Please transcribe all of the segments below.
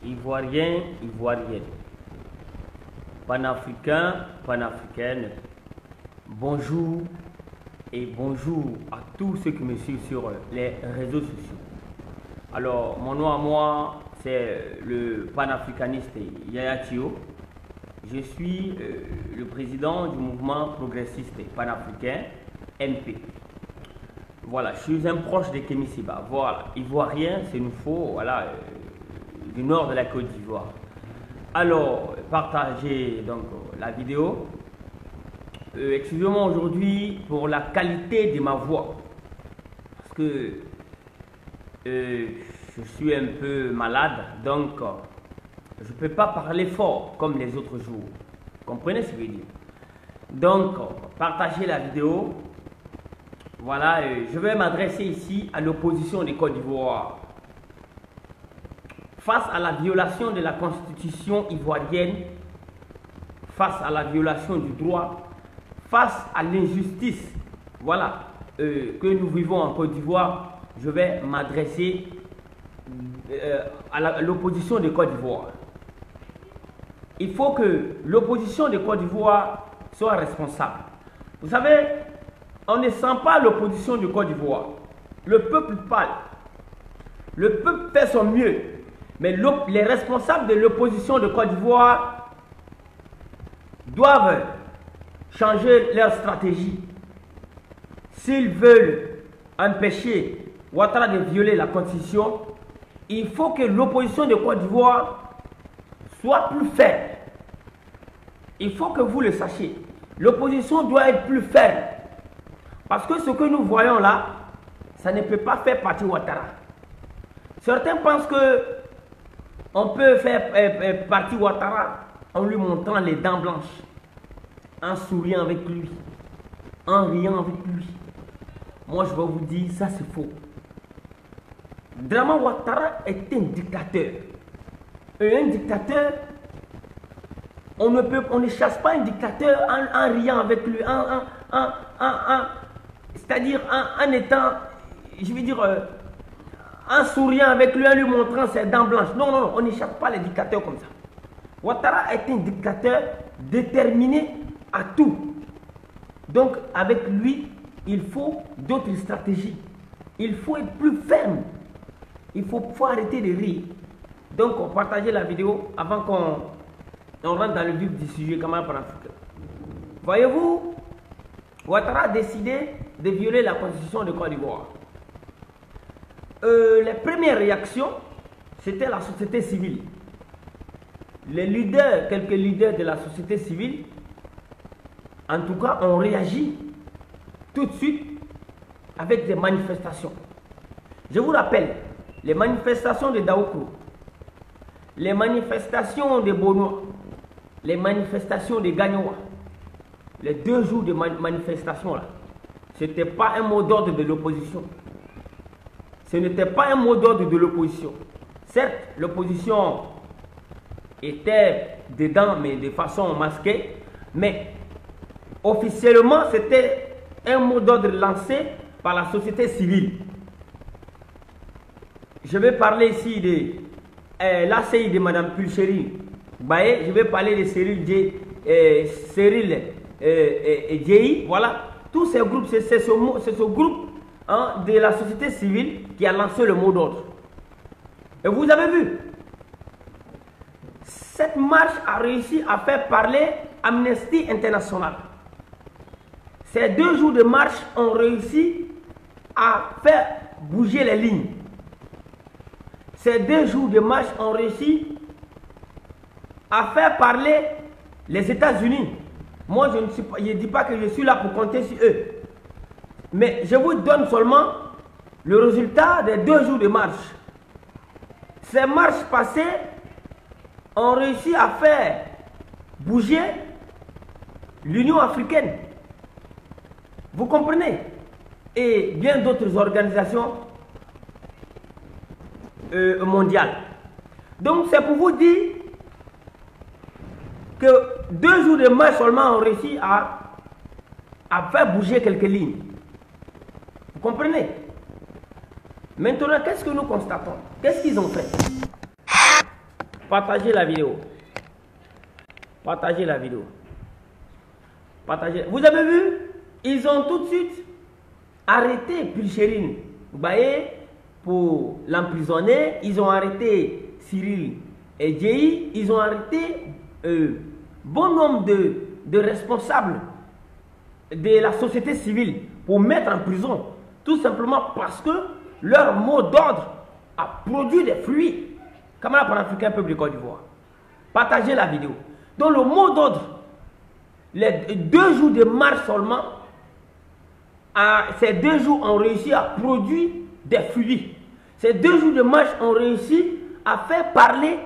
Ivoiriens, Ivoiriennes, Panafricains, Panafricaines, bonjour et bonjour à tous ceux qui me suivent sur les réseaux sociaux. Alors, mon nom à moi, c'est le panafricaniste Yaya Thio. Je suis le président du mouvement progressiste panafricain, MP. Voilà, je suis un proche de Kémy Séba. Voilà, Ivoirien, c'est une faux, voilà, du nord de la Côte d'Ivoire. Alors, partagez donc la vidéo. Excusez-moi aujourd'hui pour la qualité de ma voix. Parce que je suis un peu malade, donc je ne peux pas parler fort comme les autres jours. Vous comprenez ce que je veux dire? Donc, partagez la vidéo. Voilà, je vais m'adresser ici à l'opposition de Côte d'Ivoire. Face à la violation de la constitution ivoirienne, face à la violation du droit, face à l'injustice, voilà, que nous vivons en Côte d'Ivoire, je vais m'adresser à l'opposition de Côte d'Ivoire. Il faut que l'opposition de Côte d'Ivoire soit responsable. Vous savez, on ne sent pas l'opposition de Côte d'Ivoire. Le peuple parle. Le peuple fait son mieux. Mais les responsables de l'opposition de Côte d'Ivoire doivent changer leur stratégie. S'ils veulent empêcher Ouattara de violer la constitution, il faut que l'opposition de Côte d'Ivoire soit plus ferme. Il faut que vous le sachiez. L'opposition doit être plus ferme. Parce que ce que nous voyons là, ça ne peut pas faire partie Ouattara. Certains pensent que on peut faire partie Ouattara en lui montrant les dents blanches, en souriant avec lui, en riant avec lui. Moi, je vais vous dire, ça c'est faux. Draman Ouattara est un dictateur. Et un dictateur, on ne chasse pas un dictateur en riant avec lui, c'est-à-dire en étant, je veux dire, en souriant avec lui, en lui montrant ses dents blanches. Non, non, on ne chasse pas les dictateurs comme ça. Ouattara est un dictateur déterminé à tout. Donc, avec lui, il faut d'autres stratégies. Il faut être plus ferme. Il faut arrêter de rire. Donc, partagez la vidéo avant qu'on rentre dans le vif du sujet, comment panafricain. Voyez-vous, Ouattara a décidé de violer la constitution de Côte d'Ivoire. Les premières réactions, c'était la société civile. Les leaders, quelques leaders de la société civile, en tout cas, ont réagi tout de suite avec des manifestations. Je vous rappelle, les manifestations de Daoukro, les manifestations de Bonois, les manifestations de Gagnoa, les 2 jours de manifestation là, ce n'était pas un mot d'ordre de l'opposition. Ce n'était pas un mot d'ordre de l'opposition. Certes, l'opposition était dedans, mais de façon masquée, mais officiellement, c'était un mot d'ordre lancé par la société civile. Je vais parler ici de l'ACI de Mme Pulchéry Baye, je vais parler de Cyril Djei, voilà. Tous ces groupes, c'est ce groupe de la société civile qui a lancé le mot d'ordre. Et vous avez vu, cette marche a réussi à faire parler Amnesty International. Ces 2 jours de marche ont réussi à faire bouger les lignes. Ces 2 jours de marche ont réussi à faire parler les États-Unis. Moi, je ne dis pas que je suis là pour compter sur eux. Mais je vous donne seulement le résultat des 2 jours de marche. Ces marches passées ont réussi à faire bouger l'Union africaine. Vous comprenez? Et bien d'autres organisations mondiales. Donc c'est pour vous dire que 2 jours de marche seulement ont réussi à faire bouger quelques lignes. Vous comprenez? Maintenant, qu'est-ce que nous constatons? Qu'est-ce qu'ils ont fait? Partagez la vidéo. Partagez la vidéo. Partagez. Vous avez vu? Ils ont tout de suite arrêté Pulcherine. Vous voyez, pour l'emprisonner, ils ont arrêté Cyril et Djei. Ils ont arrêté bon nombre de responsables de la société civile pour mettre en prison. Tout simplement parce que leur mot d'ordre a produit des fruits. Camarades panafricains, peuple de Côte d'Ivoire. Partagez la vidéo. Donc le mot d'ordre, les 2 jours de marche seulement, ces 2 jours ont réussi à produire des fruits. Ces 2 jours de marche ont réussi à faire parler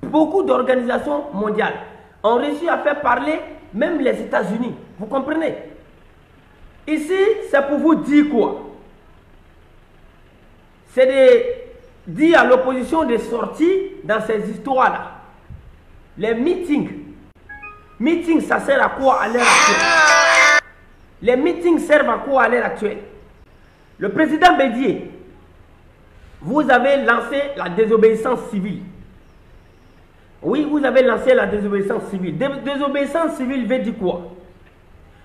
beaucoup d'organisations mondiales. Ont réussi à faire parler même les États-Unis. Vous comprenez? Ici, c'est pour vous dire quoi? C'est de dire à l'opposition de sortir dans ces histoires-là. Les meetings. Meetings, ça sert à quoi à l'heure actuelle? Les meetings servent à quoi à l'heure actuelle? Le président Bédié, vous avez lancé la désobéissance civile. Oui, vous avez lancé la désobéissance civile. Désobéissance civile veut dire quoi?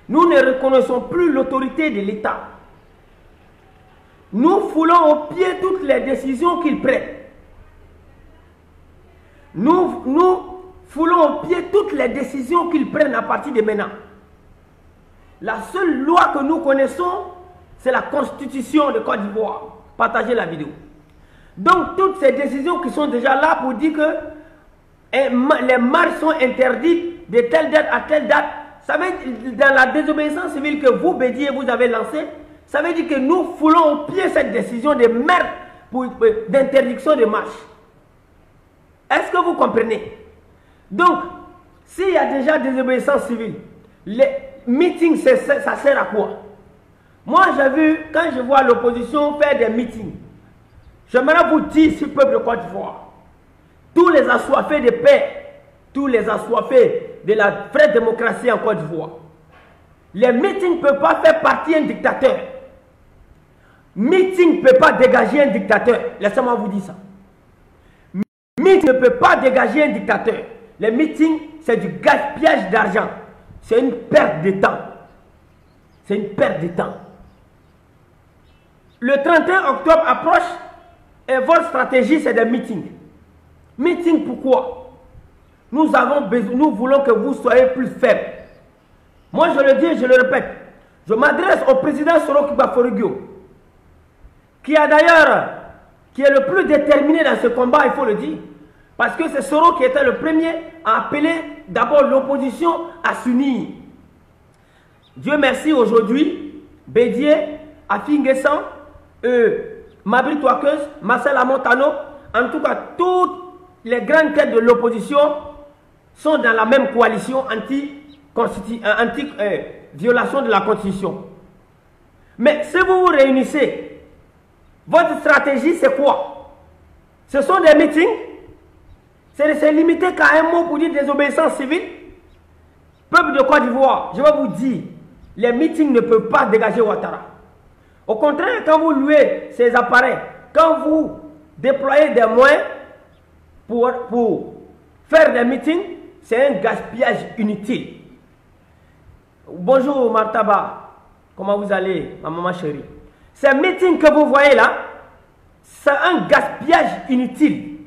Nous ne reconnaissons plus l'autorité de l'État. Nous foulons au pied toutes les décisions qu'il prend. Nous foulons au pied toutes les décisions qu'ils prennent à partir de maintenant. La seule loi que nous connaissons, c'est la Constitution de Côte d'Ivoire. Partagez la vidéo. Donc, toutes ces décisions qui sont déjà là pour dire que les marches sont interdites de telle date à telle date, ça veut dire, dans la désobéissance civile que vous, Bédié, vous avez lancée, ça veut dire que nous foulons au pied cette décision de merde d'interdiction de marche. Est-ce que vous comprenez? Donc, s'il y a déjà désobéissance civile, les meetings, ça sert à quoi? Moi, j'ai vu, quand je vois l'opposition faire des meetings, j'aimerais vous dire, ce peuple de Côte d'Ivoire, tous les assoiffés de paix, tous les assoiffés de la vraie démocratie en Côte d'Ivoire, les meetings ne peuvent pas faire partie un dictateur. Meeting ne peut pas dégager un dictateur. Laissez-moi vous dire ça. Meeting ne peut pas dégager un dictateur. Les meetings, c'est du gaspillage d'argent. C'est une perte de temps. C'est une perte de temps. Le 31 octobre approche et votre stratégie, c'est des meetings. Meeting pourquoi? Nous voulons que vous soyez plus faibles. Moi, je le dis, je le répète. Je m'adresse au président Soro Kibaforigyo, qui est le plus déterminé dans ce combat, il faut le dire. Parce que c'est Soro qui était le premier à appeler d'abord l'opposition à s'unir. Dieu merci, aujourd'hui, Bédié, Afi N'Guessan, Mabri Touakeuse, Marcel Amontano, en tout cas, toutes les grandes têtes de l'opposition sont dans la même coalition anti-violation de la Constitution. Mais si vous vous réunissez, votre stratégie c'est quoi? Ce sont des meetings? C'est limité qu'à un mot pour dire désobéissance civile? Peuple de Côte d'Ivoire, je vais vous dire, les meetings ne peuvent pas dégager Ouattara. Au contraire, quand vous louez ces appareils, quand vous déployez des moyens pour faire des meetings, c'est un gaspillage inutile. Bonjour Martaba, comment vous allez, ma maman chérie? Ces meetings que vous voyez là, c'est un gaspillage inutile.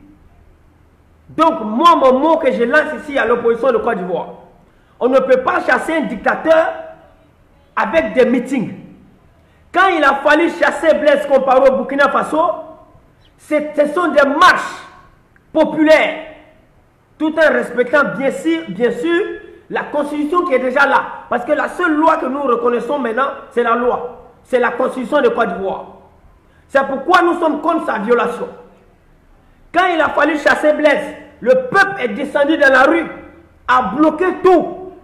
Donc moi, mon mot que je lance ici à l'opposition de Côte d'Ivoire, on ne peut pas chasser un dictateur avec des meetings. Quand il a fallu chasser Blaise Compaoré au Burkina Faso, ce sont des marches populaires, tout en respectant bien sûr la Constitution qui est déjà là. Parce que la seule loi que nous reconnaissons maintenant, c'est la loi. C'est la Constitution de Côte d'Ivoire. C'est pourquoi nous sommes contre sa violation. Quand il a fallu chasser Blaise, le peuple est descendu dans la rue, a bloqué tout.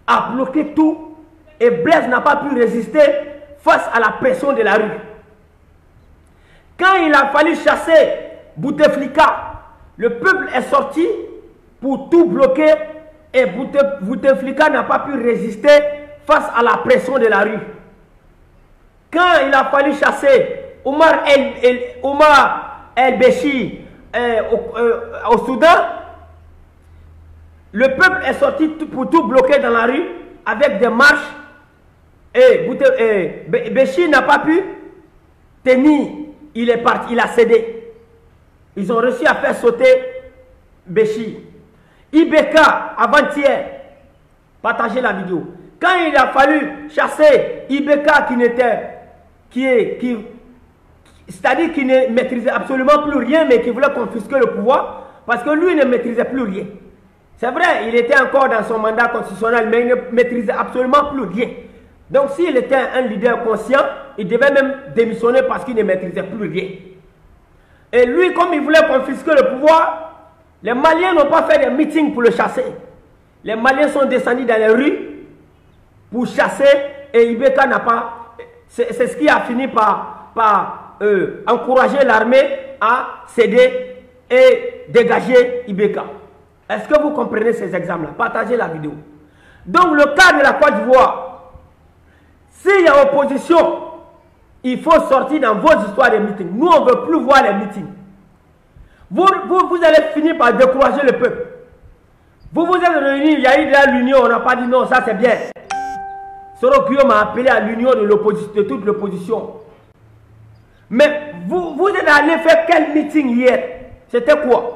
A bloqué tout. Et Blaise n'a pas pu résister face à la pression de la rue. Quand il a fallu chasser Bouteflika, le peuple est sorti pour tout bloquer et Bouteflika n'a pas pu résister face à la pression de la rue. Quand il a fallu chasser Omar El-Béchir au Soudan, le peuple est sorti pour tout bloquer dans la rue avec des marches. Et Béchi n'a pas pu tenir. Il est parti, il a cédé. Ils ont réussi à faire sauter Béchi. Ibeka, avant-hier, partagez la vidéo. Quand il a fallu chasser Ibeka c'est-à-dire qu'il ne maîtrisait absolument plus rien, mais qui voulait confisquer le pouvoir, parce que lui ne maîtrisait plus rien. C'est vrai, il était encore dans son mandat constitutionnel, mais il ne maîtrisait absolument plus rien. Donc s'il était un leader conscient, il devait même démissionner parce qu'il ne maîtrisait plus rien. Et lui, comme il voulait confisquer le pouvoir, les Maliens n'ont pas fait de meeting pour le chasser. Les Maliens sont descendus dans les rues pour chasser, et Ibeka n'a pas... C'est ce qui a fini par encourager l'armée à céder et dégager Ibeka. Est-ce que vous comprenez ces exemples-là? Partagez la vidéo. Donc le cas de la Côte d'Ivoire, s'il y a opposition, il faut sortir dans vos histoires de meetings. Nous, on ne veut plus voir les meetings. Vous allez finir par décourager le peuple. Vous êtes réunis, il y a eu de l'union, on n'a pas dit non, ça c'est bien. Soro Guillaume m'a appelé à l'union de toute l'opposition. Mais vous êtes allé faire quel meeting hier? C'était quoi?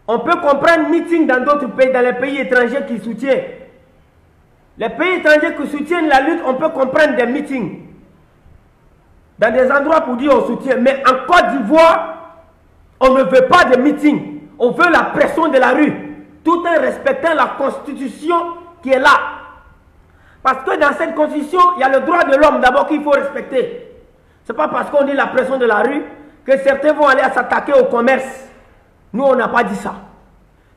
On peut comprendre meeting dans d'autres pays, dans les pays étrangers qui soutiennent. Les pays étrangers qui soutiennent la lutte, on peut comprendre des meetings. Dans des endroits pour dire on soutient. Mais en Côte d'Ivoire, on ne veut pas de meeting. On veut la pression de la rue. Tout en respectant la constitution qui est là. Parce que dans cette constitution, il y a le droit de l'homme d'abord qu'il faut respecter. Ce n'est pas parce qu'on dit la pression de la rue que certains vont aller s'attaquer au commerce. Nous, on n'a pas dit ça.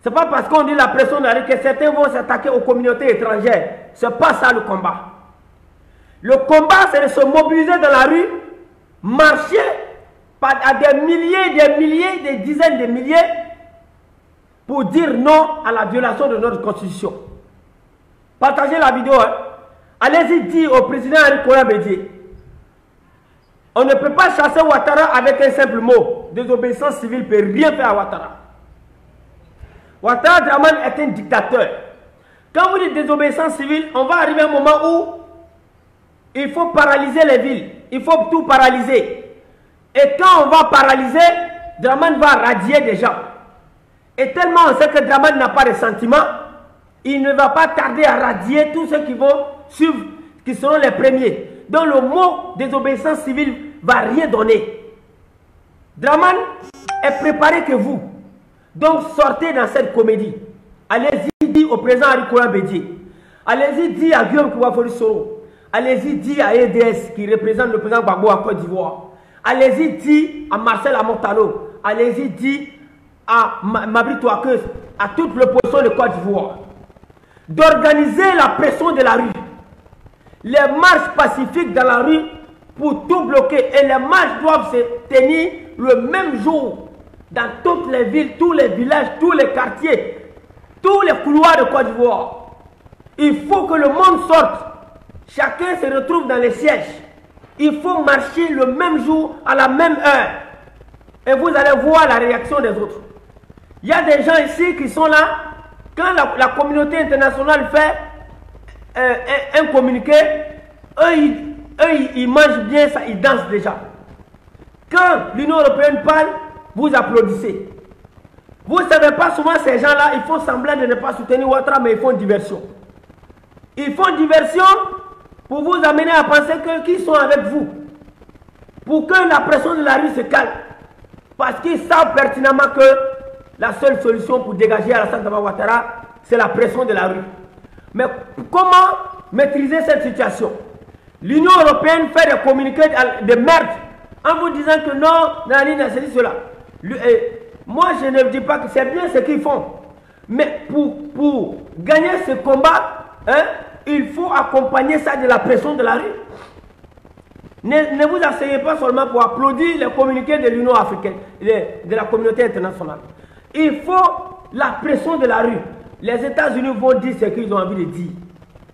Ce n'est pas parce qu'on dit la pression de la rue que certains vont s'attaquer aux communautés étrangères. Ce n'est pas ça le combat. Le combat, c'est de se mobiliser dans la rue, marcher à des milliers, des dizaines de milliers pour dire non à la violation de notre constitution. Partagez la vidéo. Hein. Allez-y dire au président Henri Konan Bédié. On ne peut pas chasser Ouattara avec un simple mot. Désobéissance civile ne peut rien faire à Ouattara. Ouattara Draman est un dictateur. Quand vous dites désobéissance civile, on va arriver à un moment où il faut paralyser les villes. Il faut tout paralyser. Et quand on va paralyser, Draman va radier des gens. Et tellement on sait que Draman n'a pas de sentiments, il ne va pas tarder à radier tous ceux qui vont suivre, qui seront les premiers. Donc le mot désobéissance civile ne va rien donner. Draman est préparé que vous. Donc sortez dans cette comédie. Allez-y dire au président Henri Konan Bédié. Allez-y dire à Guillaume Kouafori Soro. Allez-y dire à EDS qui représente le président Gbagbo en Côte d'Ivoire. Allez-y dire à Marcel Amontano. Allez-y dire à Mabri Touakeus, à toute l'opposition de Côte d'Ivoire, d'organiser la pression de la rue. Les marches pacifiques dans la rue pour tout bloquer. Et les marches doivent se tenir le même jour dans toutes les villes, tous les villages, tous les quartiers, tous les couloirs de Côte d'Ivoire. Il faut que le monde sorte. Chacun se retrouve dans les sièges. Il faut marcher le même jour, à la même heure. Et vous allez voir la réaction des autres. Il y a des gens ici qui sont là. Quand la communauté internationale fait un communiqué, eux, ils mangent bien ça, ils dansent déjà. Quand l'Union européenne parle, vous applaudissez. Vous ne savez pas, souvent ces gens-là, ils font semblant de ne pas soutenir Ouattara, mais ils font diversion. Ils font diversion pour vous amener à penser qu'ils sont avec vous. Pour que la pression de la rue se calme. Parce qu'ils savent pertinemment que la seule solution pour dégager Alassane Ouattara, c'est la pression de la rue. Mais comment maîtriser cette situation? L'Union européenne fait des communiqués de merde en vous disant que non, Nani n'a ceci, cela. Moi, je ne dis pas que c'est bien ce qu'ils font. Mais pour gagner ce combat, hein, il faut accompagner ça de la pression de la rue. Ne vous asseyez pas seulement pour applaudir les communiqués de l'Union africaine, de la communauté internationale. Il faut la pression de la rue. Les États-Unis vont dire ce qu'ils ont envie de dire.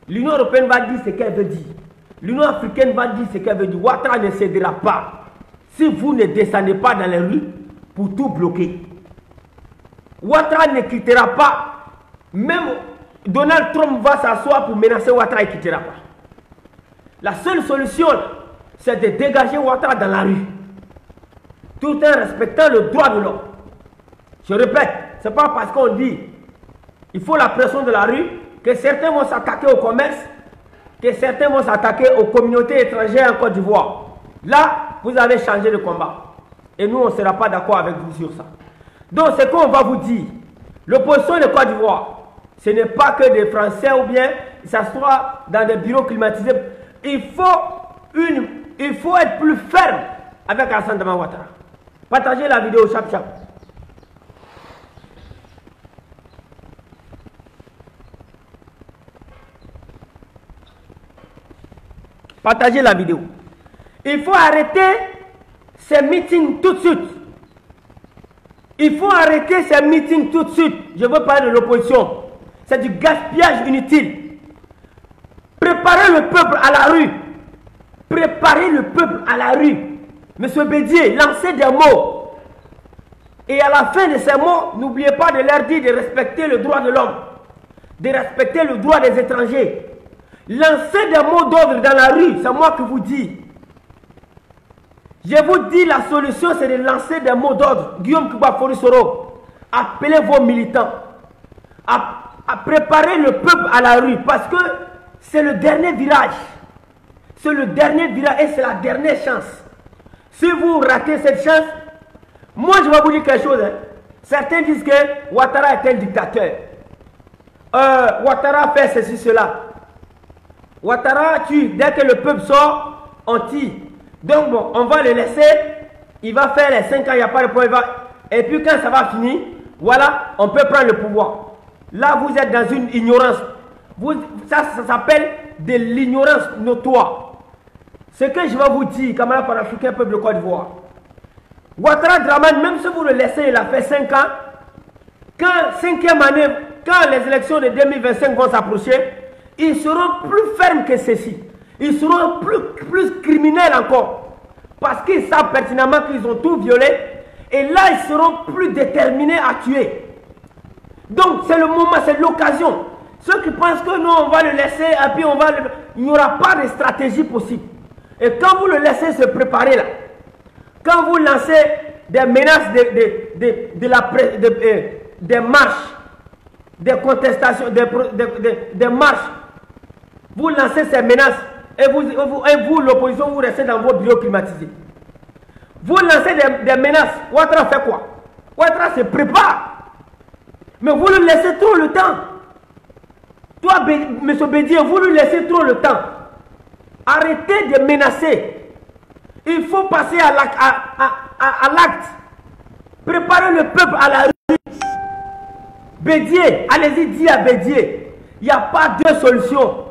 L'Union européenne va dire ce qu'elle veut dire. L'Union africaine va dire ce qu'elle veut dire. Ouattara ne cédera pas. Si vous ne descendez pas dans les rues pour tout bloquer. Ouattara ne quittera pas. Même Donald Trump va s'asseoir pour menacer Ouattara, il ne quittera pas. La seule solution, c'est de dégager Ouattara dans la rue. Tout en respectant le droit de l'homme. Je répète, ce n'est pas parce qu'on dit il faut la pression de la rue que certains vont s'attaquer au commerce, que certains vont s'attaquer aux communautés étrangères en Côte d'Ivoire. Là, vous avez changé de combat. Et nous, on ne sera pas d'accord avec vous sur ça. Donc, ce qu'on va vous dire, l'opposition de Côte d'Ivoire, ce n'est pas que des Français ou bien s'asseoir dans des bureaux climatisés. Il faut être plus ferme avec Alassane Dramane Ouattara. Partagez la vidéo, chap chap. Partagez la vidéo. Il faut arrêter ces meetings tout de suite. Il faut arrêter ces meetings tout de suite. Je veux parler de l'opposition. C'est du gaspillage inutile. Préparez le peuple à la rue. Préparez le peuple à la rue. Monsieur Bédier, lancez des mots. Et à la fin de ces mots, n'oubliez pas de leur dire de respecter le droit de l'homme. De respecter le droit des étrangers. Lancez des mots d'ordre dans la rue. C'est moi qui vous dis. Je vous dis, la solution, c'est de lancer des mots d'ordre. Guillaume Kuba-Forisoro, appelez vos militants à préparer le peuple à la rue parce que c'est le dernier virage. C'est le dernier virage et c'est la dernière chance. Si vous ratez cette chance, moi je vais vous dire quelque chose. Hein. Certains disent que Ouattara est un dictateur. Ouattara fait ceci, cela. Ouattara tue. Dès que le peuple sort, on tire. Donc bon, on va le laisser. Il va faire les 5 ans, il n'y a pas de problème. Et puis quand ça va finir, voilà, on peut prendre le pouvoir. Là, vous êtes dans une ignorance. Ça s'appelle de l'ignorance notoire. Ce que je vais vous dire, camarades panafricains, peuple de Côte d'Ivoire. Ouattara Dramane, même si vous le laissez, il a fait 5 ans. Quand 5e année, quand les élections de 2025 vont s'approcher, ils seront plus fermes que ceci. Ils seront plus criminels encore. Parce qu'ils savent pertinemment qu'ils ont tout violé. Et là, ils seront plus déterminés à tuer. Donc, c'est le moment, c'est l'occasion. Ceux qui pensent que non, on va le laisser et puis il n'y aura pas de stratégie possible. Et quand vous le laissez se préparer là, quand vous lancez des menaces des marches, des contestations, des marches, vous lancez ces menaces et vous l'opposition, vous restez dans vos bureaux climatisés. Vous lancez des menaces. Ouattara fait quoi? Ouattara se prépare. Mais vous lui laissez trop le temps. Toi, M. Bédier, vous lui laissez trop le temps. Arrêtez de menacer. Il faut passer à l'acte. Préparez le peuple à la rue. Bédier, allez-y, dis à Bédier. Il n'y a pas deux solutions.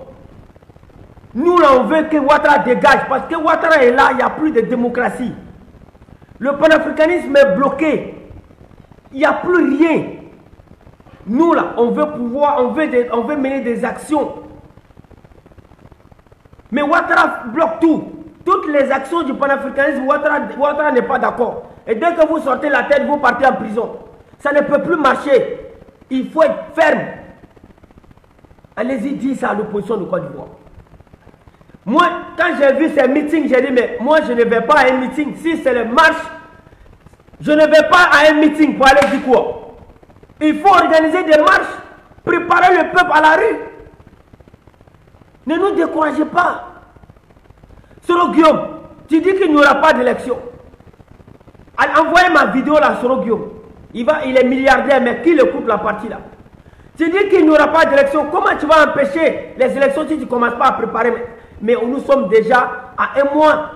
Nous, là, on veut que Ouattara dégage. Parce que Ouattara est là, il n'y a plus de démocratie. Le panafricanisme est bloqué. Il n'y a plus rien. Nous, là, on veut pouvoir, on veut mener des actions. Mais Ouattara bloque tout. Toutes les actions du panafricanisme, Ouattara n'est pas d'accord. Et dès que vous sortez la tête, vous partez en prison. Ça ne peut plus marcher. Il faut être ferme. Allez-y, dites ça à l'opposition de Côte d'Ivoire. Moi, quand j'ai vu ces meetings, j'ai dit, mais moi, je ne vais pas à un meeting. Si c'est le marche, je ne vais pas à un meeting pour aller dire quoi. Il faut organiser des marches, préparer le peuple à la rue. Ne nous découragez pas. Soro Guillaume, tu dis qu'il n'y aura pas d'élection. Envoyez ma vidéo là, Soro Guillaume. Il est milliardaire, mais qui le coupe la partie là? Tu dis qu'il n'y aura pas d'élection. Comment tu vas empêcher les élections si tu ne commences pas à préparer? Mais nous sommes déjà à un mois.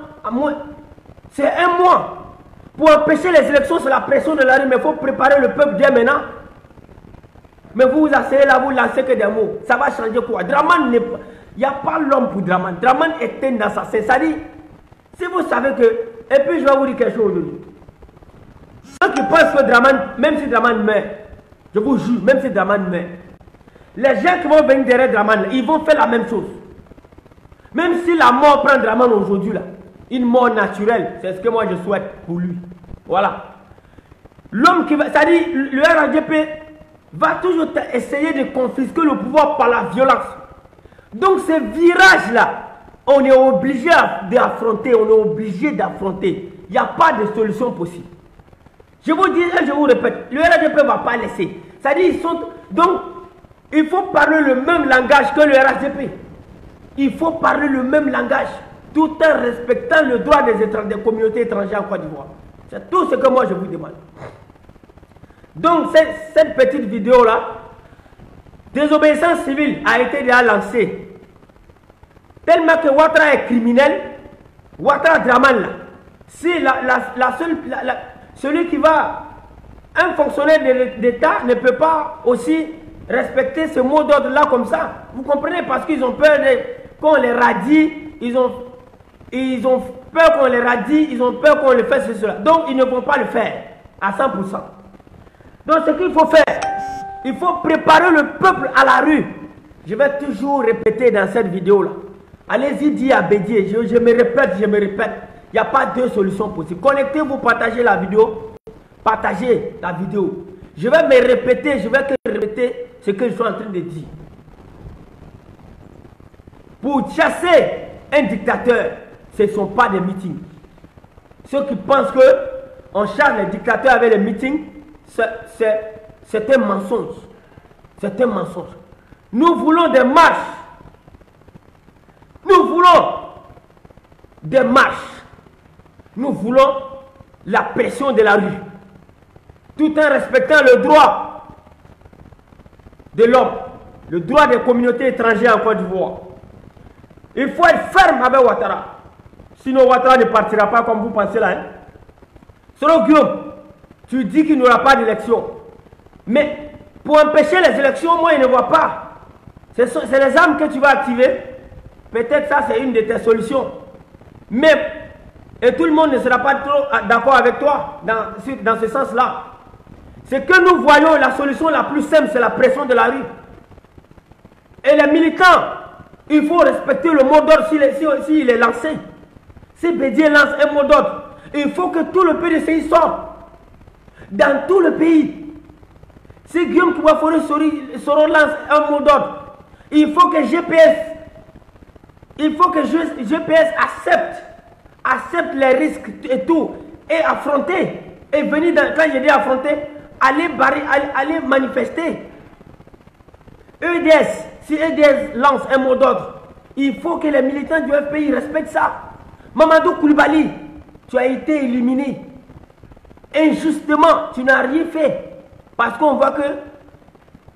C'est un mois. Pour empêcher les élections, c'est la pression de la rue. Mais il faut préparer le peuple dès maintenant. Mais vous vous asseyez là, vous lancez que des mots. Ça va changer quoi? Dramane n'est pas... Il n'y a pas l'homme pour Dramane. Dramane est un assassin. C'est-à-dire, si vous savez que... Et puis je vais vous dire quelque chose aujourd'hui. Ceux qui pensent que Dramane, même si Dramane meurt, je vous jure, même si Dramane meurt, les gens qui vont venir derrière Dramane, ils vont faire la même chose. Même si la mort prend Dramane aujourd'hui, là, une mort naturelle, c'est ce que moi je souhaite pour lui. Voilà. L'homme qui va, c'est-à-dire le RHDP va toujours essayer de confisquer le pouvoir par la violence. Donc ce virage-là, on est obligé d'affronter, on est obligé d'affronter. Il n'y a pas de solution possible. Je vous dis et je vous répète, le RHDP ne va pas laisser. C'est-à-dire, donc, il faut parler le même langage que le RHDP. Il faut parler le même langage, tout en respectant le droit des communautés étrangères en Côte d'Ivoire. C'est tout ce que moi je vous demande. Donc, cette petite vidéo-là, désobéissance civile a été déjà lancée. Tellement que Ouattara est criminel, Ouattara Draman là, si celui qui va, un fonctionnaire d'État ne peut pas aussi respecter ce mot d'ordre là comme ça. Vous comprenez, parce qu'ils ont peur qu'on les radie, ils ont peur qu'on les radie, ils ont peur qu'on les fasse cela. Donc ils ne vont pas le faire à 100%. Donc ce qu'il faut faire, il faut préparer le peuple à la rue. Je vais toujours répéter dans cette vidéo là. Allez-y, dis à Bédier, je me répète, il n'y a pas deux solutions possibles. Connectez-vous, partagez la vidéo. Partagez la vidéo. Je vais me répéter, je vais répéter ce que je suis en train de dire. Pour chasser un dictateur, ce ne sont pas des meetings. Ceux qui pensent qu'on chasse les dictateurs avec les meetings, c'est un mensonge. C'est un mensonge. Nous voulons des marches. Nous voulons des marches. Nous voulons la pression de la rue. Tout en respectant le droit de l'homme, le droit des communautés étrangères en Côte d'Ivoire. Il faut être ferme avec Ouattara. Sinon Ouattara ne partira pas comme vous pensez là. Hein? Selon Guillaume, tu dis qu'il n'y aura pas d'élection. Mais pour empêcher les élections, moi, il ne voit pas. C'est les armes que tu vas activer. Peut-être ça, c'est une de tes solutions. Mais, et tout le monde ne sera pas trop d'accord avec toi dans ce sens-là. C'est que nous voyons la solution la plus simple, c'est la pression de la rue. Et les militants, il faut respecter le mot d'ordre s'il est lancé. Si Bédier lance un mot d'ordre, il faut que tout le PDCI sorte. Dans tout le pays. Si Guillaume Kouafouré Soro lance un mot d'ordre, il faut que GPS accepte les risques et tout, et affronter, et venir, quand j'ai dit affronter, aller manifester. EDS, si EDS lance un mot d'ordre, il faut que les militants du FPI respectent ça. Mamadou Koulibaly, tu as été éliminé. Injustement, tu n'as rien fait. Parce qu'on voit que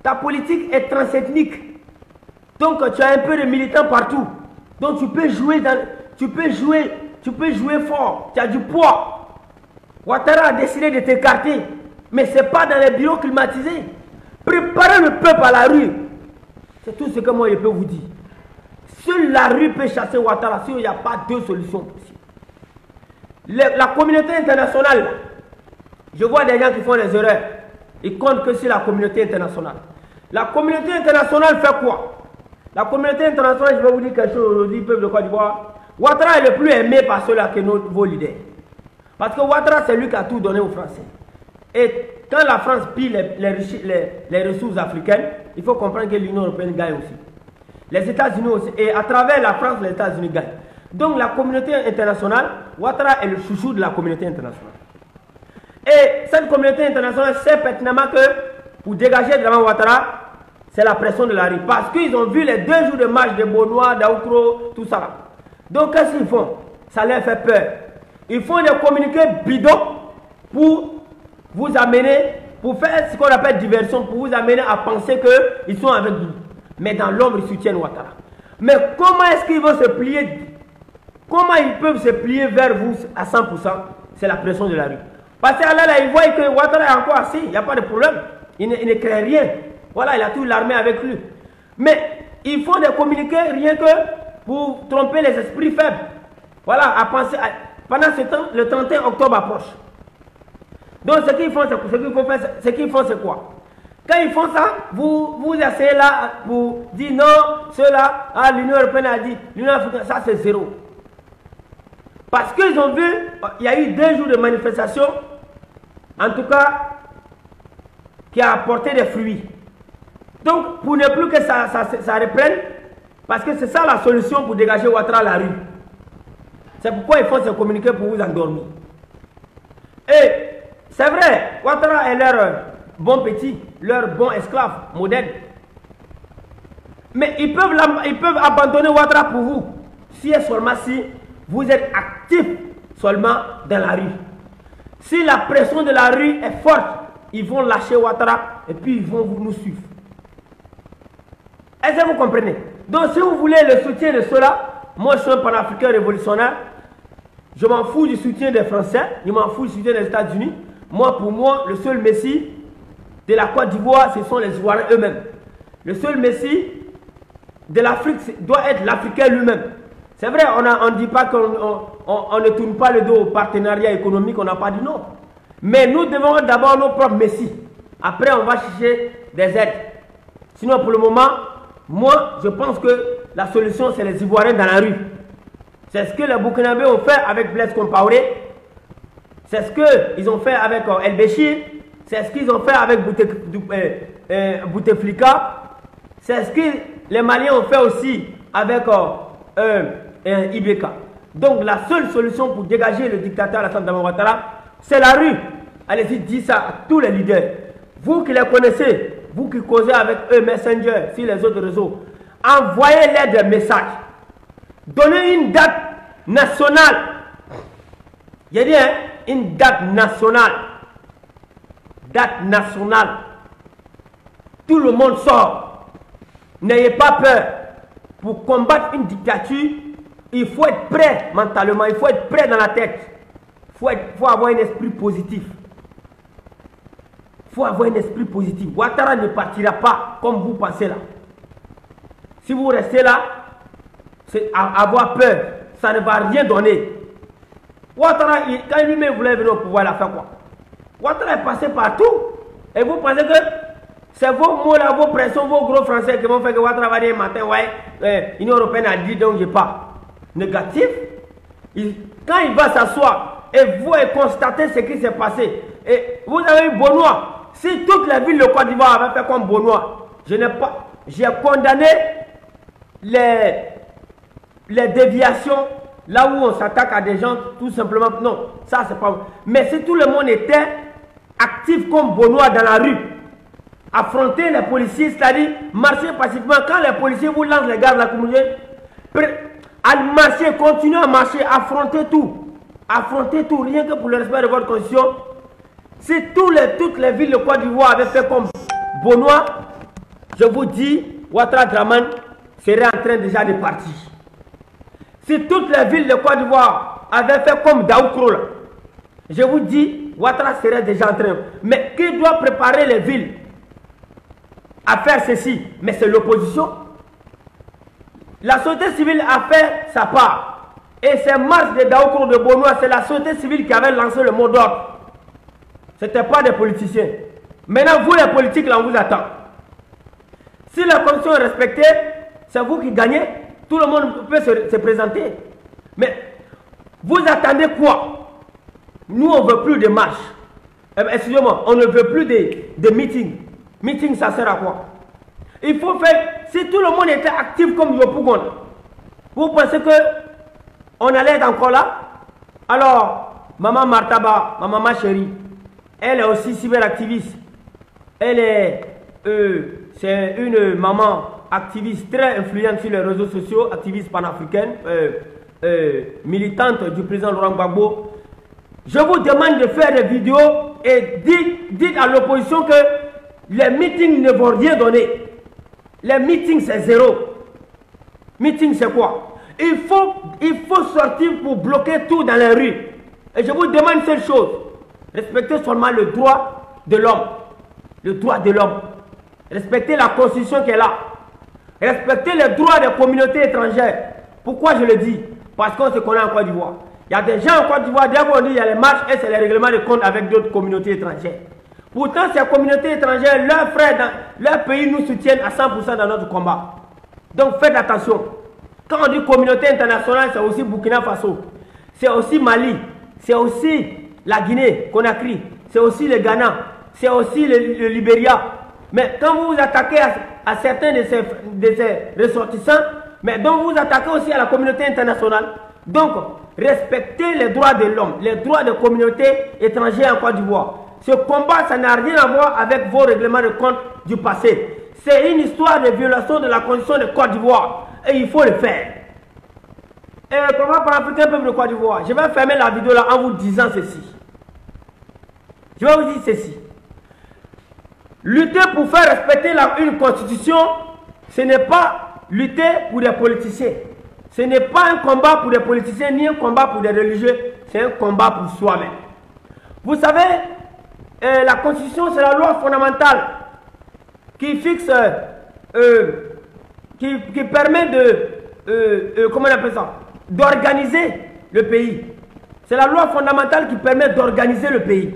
ta politique est transethnique. Donc tu as un peu de militants partout. Donc tu peux jouer fort. Tu as du poids. Ouattara a décidé de t'écarter. Mais ce n'est pas dans les bureaux climatisés. Préparez le peuple à la rue. C'est tout ce que moi je peux vous dire. Seule la rue peut chasser Ouattara. Sinon il n'y a pas deux solutions possibles. La communauté internationale, je vois des gens qui font des erreurs. Ils comptent que c'est la communauté internationale. La communauté internationale fait quoi? La communauté internationale, je vais vous dire quelque chose aujourd'hui, peuple de Côte d'Ivoire. Ouattara est le plus aimé par ceux-là que vos leaders. Parce que Ouattara, c'est lui qui a tout donné aux Français. Et quand la France pille les ressources africaines, il faut comprendre que l'Union européenne gagne aussi. Les États-Unis aussi. Et à travers la France, les États-Unis gagnent. Donc la communauté internationale, Ouattara est le chouchou de la communauté internationale. Et cette communauté internationale sait pertinemment que pour dégager devant Ouattara, c'est la pression de la rue. Parce qu'ils ont vu les 2 jours de marche de Bonois, d'Aoukro, tout ça. Donc qu'est-ce qu'ils font? Ça leur fait peur. Ils font des communiqués bidons pour vous amener, pour faire ce qu'on appelle diversion, pour vous amener à penser qu'ils sont avec vous. Mais dans l'ombre, ils soutiennent Ouattara. Mais comment est-ce qu'ils vont se plier? Comment ils peuvent se plier vers vous à 100%? C'est la pression de la rue. Parce que là, ils voient que Ouattara est encore assis, il n'y a pas de problème. Il ne crée rien. Voilà, il a toute l'armée avec lui. Mais ils font des communiqués rien que pour tromper les esprits faibles. Voilà, à penser. Pendant ce temps, le 31 octobre approche. Donc ce qu'ils font, c'est quoi? Quand ils font ça, vous essayez là pour dire non, cela, l'Union européenne a dit, l'Union africaine, ça c'est zéro. Parce qu'ils ont vu, il y a eu 2 jours de manifestation en tout cas, qui a apporté des fruits. Donc, pour ne plus que ça reprenne, parce que c'est ça la solution pour dégager Ouattara à la rue. C'est pourquoi ils font ce communiqué pour vous endormir. Et c'est vrai, Ouattara est leur bon petit, leur bon esclave, modèle. Mais ils peuvent abandonner Ouattara pour vous, si et seulement si vous êtes actif seulement dans la rue. Si la pression de la rue est forte, ils vont lâcher Ouattara et puis ils vont nous suivre. Est-ce que vous comprenez? Donc si vous voulez le soutien de ceux-là, moi je suis un panafricain révolutionnaire, je m'en fous du soutien des Français, je m'en fous du soutien des États-Unis. Moi, pour moi, le seul messie de la Côte d'Ivoire, ce sont les Ivoiriens eux-mêmes. Le seul messie de l'Afrique doit être l'Africain lui-même. C'est vrai, on ne dit pas qu'on ne tourne pas le dos au partenariat économique, on n'a pas dit non. Mais nous devons d'abord nos propres messies. Après, on va chercher des aides. Sinon, pour le moment, moi, je pense que la solution, c'est les Ivoiriens dans la rue. C'est ce que les Burkinabés ont fait avec Blaise Compaoré. C'est ce qu'ils ont fait avec El Béchir. C'est ce qu'ils ont fait avec Bouteflika. C'est ce que les Maliens ont fait aussi avec Ibeka. Donc la seule solution pour dégager le dictateur Alassane Dramane Ouattara, c'est la rue. Allez-y, dites ça à tous les leaders. Vous qui les connaissez, vous qui causez avec eux Messenger sur les autres réseaux, envoyez-les des messages. Donnez une date nationale. J'ai dit, hein, une date nationale. Date nationale. Tout le monde sort. N'ayez pas peur. Pour combattre une dictature, il faut être prêt mentalement, il faut être prêt dans la tête. Il faut avoir un esprit positif. Il faut avoir un esprit positif. Ouattara ne partira pas comme vous pensez là. Si vous restez là, c'est avoir peur. Ça ne va rien donner. Ouattara, quand lui-même voulait venir au pouvoir, il a fait quoi? Ouattara est passé partout. Et vous pensez que c'est vos mots là, vos pressions, vos gros français qui vont faire que Ouattara va dire un matin, ouais, l'Union européenne a dit donc je pars. Négatif. Quand il va s'asseoir et vous constatez ce qui s'est passé, et vous avez eu Benoît. Si toutes les villes de Côte d'Ivoire avaient fait comme Benoît, j'ai condamné les déviations là où on s'attaque à des gens tout simplement. Non, ça c'est pas. Mais si tout le monde était actif comme Benoît dans la rue, affronter les policiers, c'est-à-dire marcher pacifiquement, quand les policiers vous lancent les gardes de la communauté, à marcher, continuez à marcher, affronter tout, rien que pour le respect de votre constitution. Si toutes les villes de Côte d'Ivoire avaient fait comme Benoît, je vous dis, Ouattara Dramane serait en train déjà de partir. Si toutes les villes de Côte d'Ivoire avaient fait comme Daoukro, je vous dis, Ouattara serait déjà en train. Mais qui doit préparer les villes à faire ceci? Mais c'est l'opposition. La société civile a fait sa part. Et ces marches de Daoukro de Benoît, c'est la société civile qui avait lancé le mot d'ordre. Ce n'était pas des politiciens. Maintenant, vous les politiques, là, on vous attend. Si la condition est respectée, c'est vous qui gagnez. Tout le monde peut se présenter. Mais vous attendez quoi? Nous, on ne veut plus de marches. Excusez-moi, on ne veut plus de meetings. Meeting, ça sert à quoi? Il faut faire... Si tout le monde était actif comme Yopougon, vous pensez que on allait être encore là? Alors, Maman Martaba, ma maman chérie, elle est aussi cyberactiviste. Elle est... c'est une maman activiste très influente sur les réseaux sociaux, activiste panafricaine, militante du président Laurent Gbagbo. Je vous demande de faire des vidéos et dites à l'opposition que les meetings ne vont rien donner. Les meetings, c'est zéro. Meeting, c'est quoi? Il faut sortir pour bloquer tout dans les rues. Et je vous demande une seule chose. Respectez seulement le droit de l'homme. Le droit de l'homme. Respectez la constitution qui est là. Respectez les droits des communautés étrangères. Pourquoi je le dis? Parce qu'on se connaît en Côte d'Ivoire. Il y a des gens en Côte d'Ivoire, dès qu'on dit il y a les marches et c'est les règlements de compte avec d'autres communautés étrangères. Pourtant, ces communautés étrangères, leurs frères dans leur pays nous soutiennent à 100% dans notre combat. Donc faites attention. Quand on dit communauté internationale, c'est aussi Burkina Faso. C'est aussi Mali. C'est aussi la Guinée, Conakry. c'est aussi le Ghana, c'est aussi le Libéria. Mais quand vous vous attaquez à certains de ces ressortissants, mais donc vous vous attaquez aussi à la communauté internationale. Donc, respectez les droits de l'homme, les droits des communautés étrangères en Côte d'Ivoire. Ce combat, ça n'a rien à voir avec vos règlements de compte du passé. C'est une histoire de violation de la constitution de Côte d'Ivoire. Et il faut le faire. Et comment panafricain peuple de Côte d'Ivoire, je vais fermer la vidéo là en vous disant ceci. Je vais vous dire ceci. Lutter pour faire respecter une constitution, ce n'est pas lutter pour des politiciens. Ce n'est pas un combat pour des politiciens ni un combat pour des religieux. C'est un combat pour soi-même. Vous savez, la constitution, c'est la loi fondamentale qui fixe, qui permet de, comment on appelle ça, d'organiser le pays. C'est la loi fondamentale qui permet d'organiser le pays,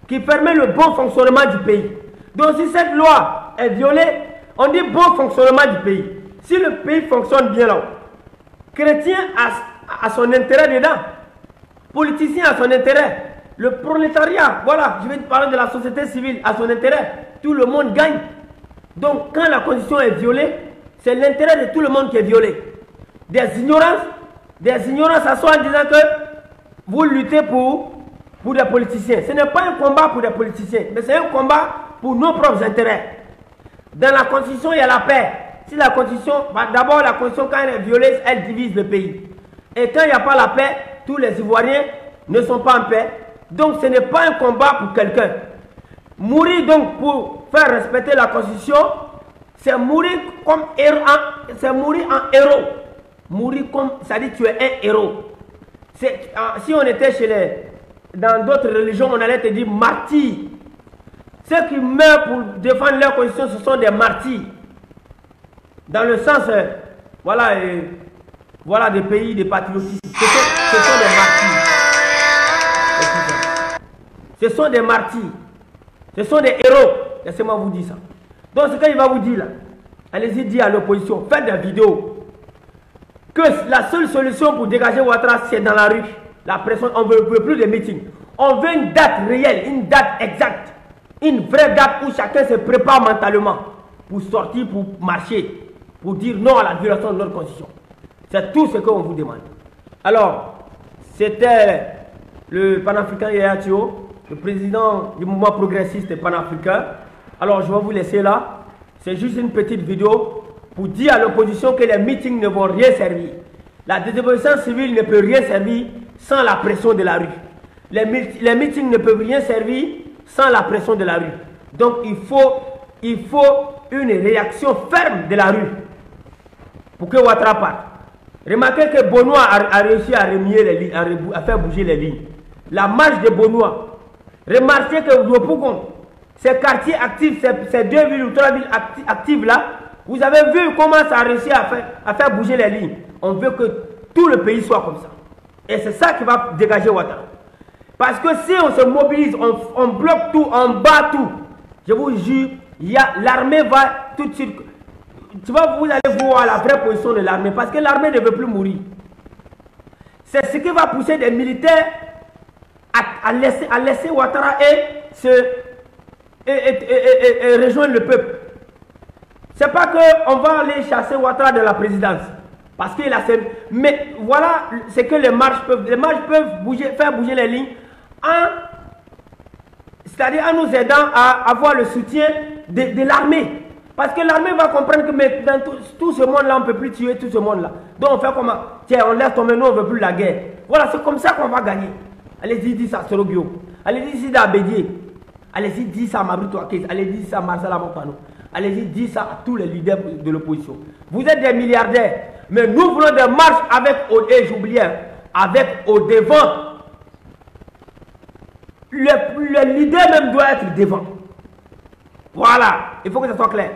qui permet le bon fonctionnement du pays. Donc si cette loi est violée, on dit bon fonctionnement du pays. Si le pays fonctionne bien là, chrétien a son intérêt dedans, politicien a son intérêt, le prolétariat, voilà, je vais te parler de la société civile, a son intérêt, tout le monde gagne. Donc quand la constitution est violée, c'est l'intérêt de tout le monde qui est violé. Des ignorances s'assoient en disant que vous luttez pour des politiciens. Ce n'est pas un combat pour des politiciens, mais c'est un combat pour nos propres intérêts. Dans la constitution, il y a la paix. Si la constitution, d'abord la constitution, quand elle est violée, elle divise le pays. Et quand il n'y a pas la paix, tous les Ivoiriens ne sont pas en paix. Donc ce n'est pas un combat pour quelqu'un. Mourir donc pour faire respecter la constitution, c'est mourir comme héros, c'est mourir en héros. Mourir comme, ça dit tu es un héros. Si on était dans d'autres religions, on allait te dire martyr. Ceux qui meurent pour défendre leur constitution, ce sont des martyrs. Dans le sens, voilà, voilà des pays, des patriotistes. Ce sont des martyrs. Ce sont des martyrs. Ce sont des héros. Laissez-moi vous dire ça. Donc, ce qu'il va vous dire là, allez-y dire à l'opposition, faites des vidéos. Que la seule solution pour dégager Ouattara, c'est dans la rue. La pression, on ne veut plus de meetings. On veut une date réelle, une date exacte. Une vraie date où chacun se prépare mentalement pour sortir, pour marcher, pour dire non à la violation de notre constitution. C'est tout ce qu'on vous demande. Alors, c'était le panafricain Yaya Tio, le président du mouvement progressiste panafricain. Alors, je vais vous laisser là. C'est juste une petite vidéo pour dire à l'opposition que les meetings ne vont rien servir. La désobéissance civile ne peut rien servir sans la pression de la rue. Les meetings ne peuvent rien servir sans la pression de la rue. Donc, il faut une réaction ferme de la rue pour que Ouattara parte. Remarquez que Benoît a réussi à remuer les lignes, à faire bouger les lignes. La marche de Benoît. Remarquez que Yopougon, ces quartiers actifs, ces 2 villes ou 3 villes actives là, vous avez vu comment ça a réussi à faire bouger les lignes. On veut que tout le pays soit comme ça. Et c'est ça qui va dégager Ouattara. Parce que si on se mobilise, on bloque tout, on bat tout, je vous jure, l'armée va tout de suite. Vous allez voir la vraie position de l'armée. Parce que l'armée ne veut plus mourir. C'est ce qui va pousser des militaires à laisser Ouattara et rejoindre le peuple. C'est pas qu'on va aller chasser Ouattara de la présidence. Parce qu'il a fait. Mais voilà ce que les marches peuvent. Les marches peuvent faire bouger les lignes. C'est-à-dire en nous aidant à avoir le soutien de l'armée. Parce que l'armée va comprendre que dans tout ce monde-là, on ne peut plus tuer tout ce monde-là. Donc on fait comment? Tiens, on laisse tomber, nous, on ne veut plus la guerre. Voilà, c'est comme ça qu'on va gagner. Allez-y, dis ça à Sorobio. Allez-y, dis ça à Bédier. Allez-y, dis ça à Mabrito Akez. Allez-y, dis ça à Marcel Amontano. Allez-y, dis ça à tous les leaders de l'opposition. Vous êtes des milliardaires. Mais nous voulons des marches et j'oubliais, avec au devant. Le leader même doit être devant. Voilà, il faut que ça soit clair.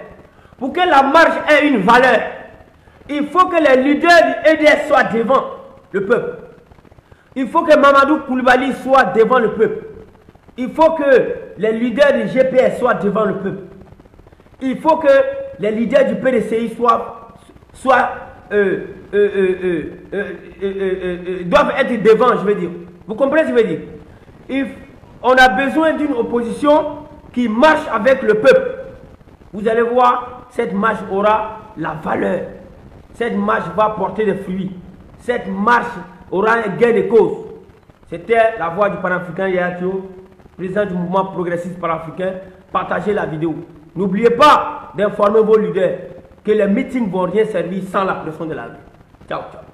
Pour que la marche ait une valeur, il faut que les leaders du EDS soient devant le peuple. Il faut que Mamadou Koulibaly soit devant le peuple. Il faut que les leaders du GPS soient devant le peuple. Il faut que les leaders du PDCI doivent être devant, je veux dire. Vous comprenez ce que je veux dire? On a besoin d'une opposition qui marche avec le peuple. Vous allez voir, cette marche aura la valeur. Cette marche va porter des fruits. Cette marche aura un gain de cause. C'était la voix du panafricain Yaya Tio, président du mouvement progressiste panafricain. Partagez la vidéo. N'oubliez pas d'informer vos leaders que les meetings ne vont rien servir sans la pression de la rue. Ciao, ciao.